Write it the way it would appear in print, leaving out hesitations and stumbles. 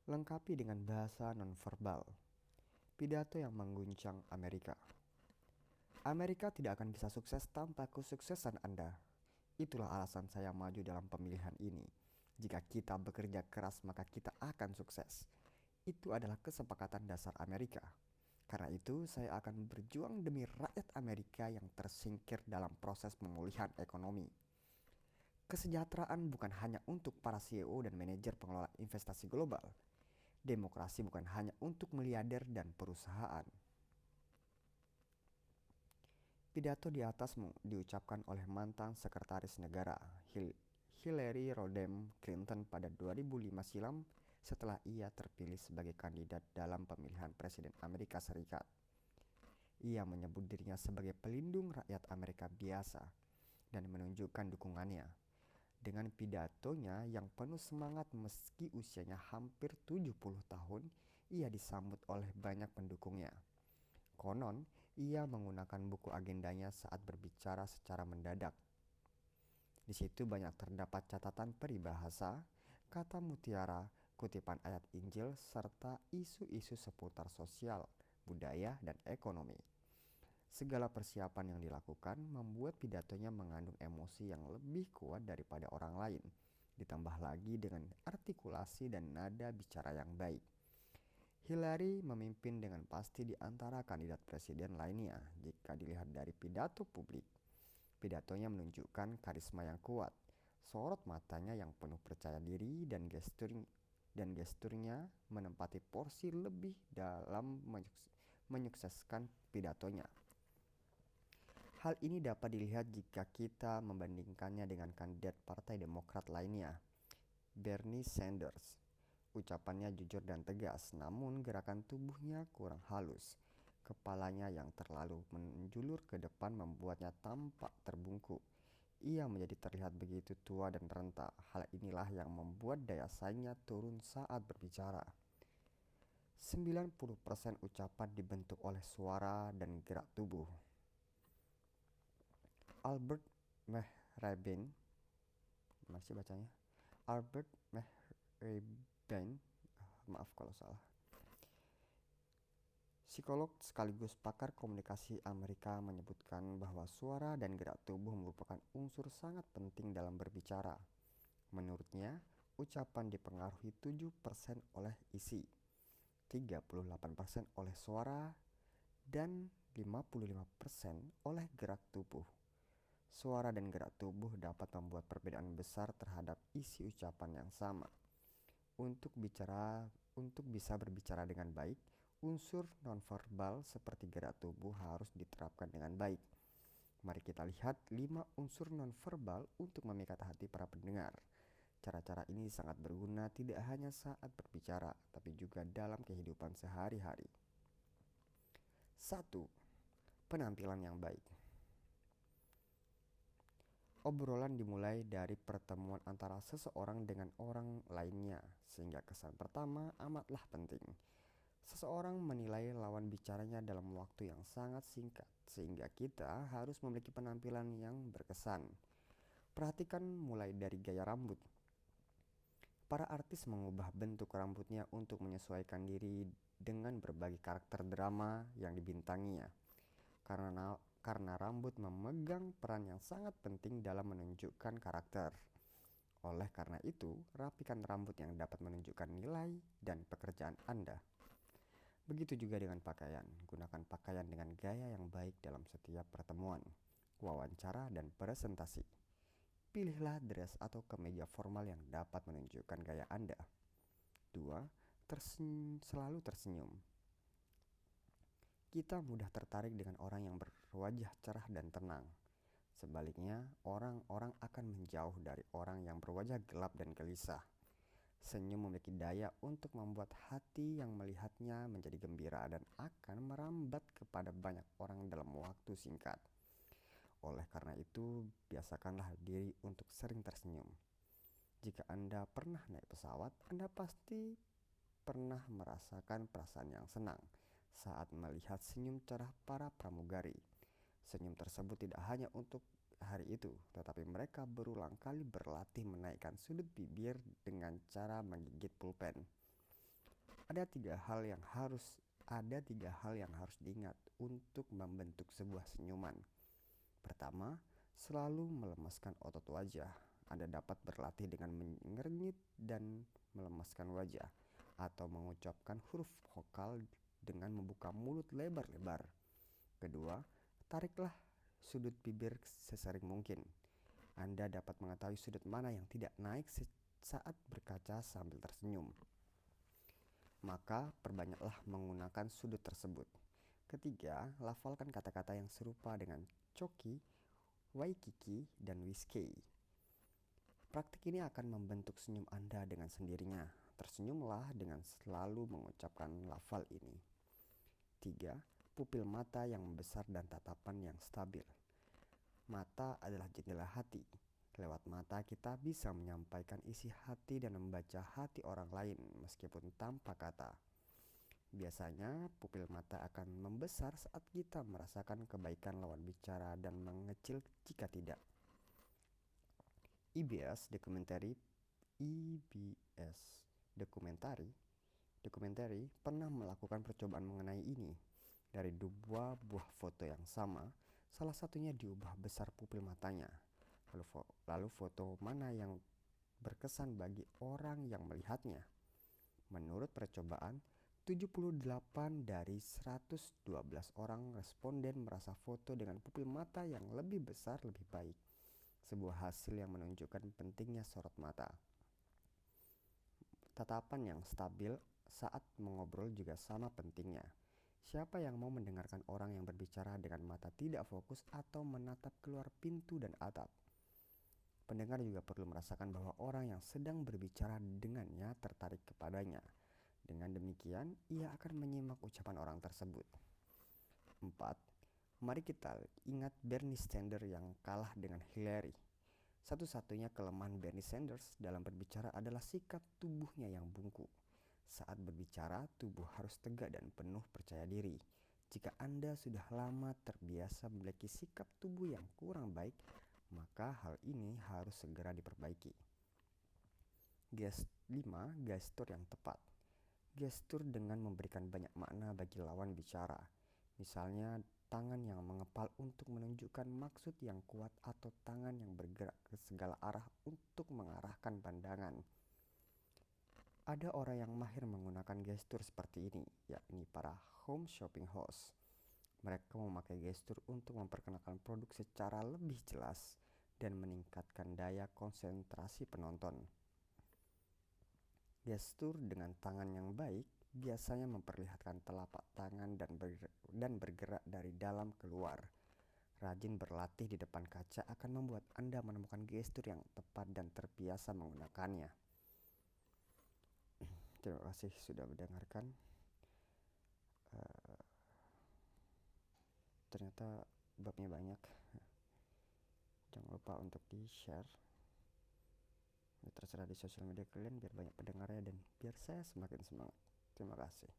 lengkapi dengan bahasa nonverbal. Pidato yang mengguncang Amerika. Amerika tidak akan bisa sukses tanpa kesuksesan Anda. Itulah alasan saya maju dalam pemilihan ini. Jika kita bekerja keras maka kita akan sukses. Itu adalah kesepakatan dasar Amerika. Karena itu saya akan berjuang demi rakyat Amerika yang tersingkir dalam proses pemulihan ekonomi. Kesejahteraan bukan hanya untuk para CEO dan manajer pengelola investasi global. Demokrasi bukan hanya untuk miliarder dan perusahaan. Pidato di atasmu diucapkan oleh mantan sekretaris negara Hillary Rodham Clinton pada 2005 silam setelah ia terpilih sebagai kandidat dalam pemilihan presiden Amerika Serikat. Ia menyebut dirinya sebagai pelindung rakyat Amerika biasa dan menunjukkan dukungannya. Dengan pidatonya yang penuh semangat meski usianya hampir 70 tahun, ia disambut oleh banyak pendukungnya. Konon, ia menggunakan buku agendanya saat berbicara secara mendadak. Di situ banyak terdapat catatan peribahasa, kata mutiara, kutipan ayat Injil, serta isu-isu seputar sosial, budaya, dan ekonomi. Segala persiapan yang dilakukan membuat pidatonya mengandung emosi yang lebih kuat daripada orang lain, ditambah lagi dengan artikulasi dan nada bicara yang baik. Hillary memimpin dengan pasti di antara kandidat presiden lainnya jika dilihat dari pidato publik. Pidatonya menunjukkan karisma yang kuat, sorot matanya yang penuh percaya diri dan gesturnya menempati porsi lebih dalam menyukseskan pidatonya. Hal ini dapat dilihat jika kita membandingkannya dengan kandidat Partai Demokrat lainnya, Bernie Sanders. Ucapannya jujur dan tegas, namun gerakan tubuhnya kurang halus. Kepalanya yang terlalu menjulur ke depan membuatnya tampak terbungkuk. Ia menjadi terlihat begitu tua dan renta. Hal inilah yang membuat daya saingnya turun saat berbicara. 90% ucapan dibentuk oleh suara dan gerak tubuh. Albert Mehrabian, masih bacanya, Albert Mehrabian, maaf kalau salah, psikolog sekaligus pakar komunikasi Amerika menyebutkan bahwa suara dan gerak tubuh merupakan unsur sangat penting dalam berbicara. Menurutnya, ucapan dipengaruhi 7% oleh isi, 38% oleh suara, dan 55% oleh gerak tubuh. Suara dan gerak tubuh dapat membuat perbedaan besar terhadap isi ucapan yang sama. Untuk bisa berbicara dengan baik, unsur nonverbal seperti gerak tubuh harus diterapkan dengan baik. Mari kita lihat 5 unsur nonverbal untuk memikat hati para pendengar. Cara-cara ini sangat berguna tidak hanya saat berbicara, tapi juga dalam kehidupan sehari-hari. 1. Penampilan yang baik. Obrolan dimulai dari pertemuan antara seseorang dengan orang lainnya, sehingga kesan pertama amatlah penting. Seseorang menilai lawan bicaranya dalam waktu yang sangat singkat, sehingga kita harus memiliki penampilan yang berkesan. Perhatikan mulai dari gaya rambut. Para artis mengubah bentuk rambutnya untuk menyesuaikan diri dengan berbagai karakter drama yang dibintanginya. Karena rambut memegang peran yang sangat penting dalam menunjukkan karakter. Oleh karena itu, rapikan rambut yang dapat menunjukkan nilai dan pekerjaan Anda. Begitu juga dengan pakaian. Gunakan pakaian dengan gaya yang baik dalam setiap pertemuan, wawancara, dan presentasi. Pilihlah dress atau kemeja formal yang dapat menunjukkan gaya Anda. 2. Selalu tersenyum. Kita mudah tertarik dengan orang yang berwajah cerah dan tenang. Sebaliknya, orang-orang akan menjauh dari orang yang berwajah gelap dan gelisah. Senyum memiliki daya untuk membuat hati yang melihatnya menjadi gembira dan akan merambat kepada banyak orang dalam waktu singkat. Oleh karena itu, biasakanlah diri untuk sering tersenyum. Jika Anda pernah naik pesawat, Anda pasti pernah merasakan perasaan yang senang saat melihat senyum cerah para pramugari. Senyum tersebut tidak hanya untuk hari itu, tetapi mereka berulang kali berlatih menaikkan sudut bibir dengan cara menggigit pulpen. Ada tiga hal yang harus diingat untuk membentuk sebuah senyuman. Pertama, selalu melemaskan otot wajah. Anda dapat berlatih dengan mengernyit dan melemaskan wajah, atau mengucapkan huruf vokal dengan membuka mulut lebar-lebar. Kedua, tariklah sudut bibir sesering mungkin. Anda dapat mengetahui sudut mana yang tidak naik saat berkaca sambil tersenyum. Maka perbanyaklah menggunakan sudut tersebut. Ketiga, lafalkan kata-kata yang serupa dengan Choki, Waikiki, dan Whiskey. Praktik ini akan membentuk senyum Anda dengan sendirinya. Tersenyumlah dengan selalu mengucapkan lafal ini. 3. Pupil mata yang membesar dan tatapan yang stabil. Mata adalah jendela hati. Lewat mata kita bisa menyampaikan isi hati dan membaca hati orang lain meskipun tanpa kata. Biasanya pupil mata akan membesar saat kita merasakan kebaikan lawan bicara dan mengecil jika tidak. EBS Documentary pernah melakukan percobaan mengenai ini. Dari dua buah foto yang sama, salah satunya diubah besar pupil matanya. Lalu foto mana yang berkesan bagi orang yang melihatnya? Menurut percobaan, 78 dari 112 orang responden merasa foto dengan pupil mata yang lebih besar lebih baik. Sebuah hasil yang menunjukkan pentingnya sorot mata. Tatapan yang stabil saat mengobrol juga sama pentingnya. Siapa yang mau mendengarkan orang yang berbicara dengan mata tidak fokus atau menatap keluar pintu dan atap? Pendengar juga perlu merasakan bahwa orang yang sedang berbicara dengannya tertarik kepadanya. Dengan demikian, ia akan menyimak ucapan orang tersebut. 4. Mari kita ingat Bernie Sanders yang kalah dengan Hillary. Satu-satunya kelemahan Bernie Sanders dalam berbicara adalah sikap tubuhnya yang bungkuk. Saat berbicara, tubuh harus tegak dan penuh percaya diri. Jika Anda sudah lama terbiasa memiliki sikap tubuh yang kurang baik, maka hal ini harus segera diperbaiki. 5. Gestur yang tepat. Gestur dengan memberikan banyak makna bagi lawan bicara. Misalnya, tangan yang mengepal untuk menunjukkan maksud yang kuat atau tangan yang bergerak ke segala arah untuk mengarahkan pandangan. Ada orang yang mahir menggunakan gestur seperti ini, yakni para home shopping host. Mereka memakai gestur untuk memperkenalkan produk secara lebih jelas dan meningkatkan daya konsentrasi penonton. Gestur dengan tangan yang baik biasanya memperlihatkan telapak tangan dan bergerak dari dalam keluar. Rajin berlatih di depan kaca akan membuat Anda menemukan gestur yang tepat dan terbiasa menggunakannya. Terima kasih sudah mendengarkan. Ternyata babnya banyak. Jangan lupa untuk di-share. Terserah di sosial media kalian biar banyak pendengarnya dan biar saya semakin semangat. Terima kasih.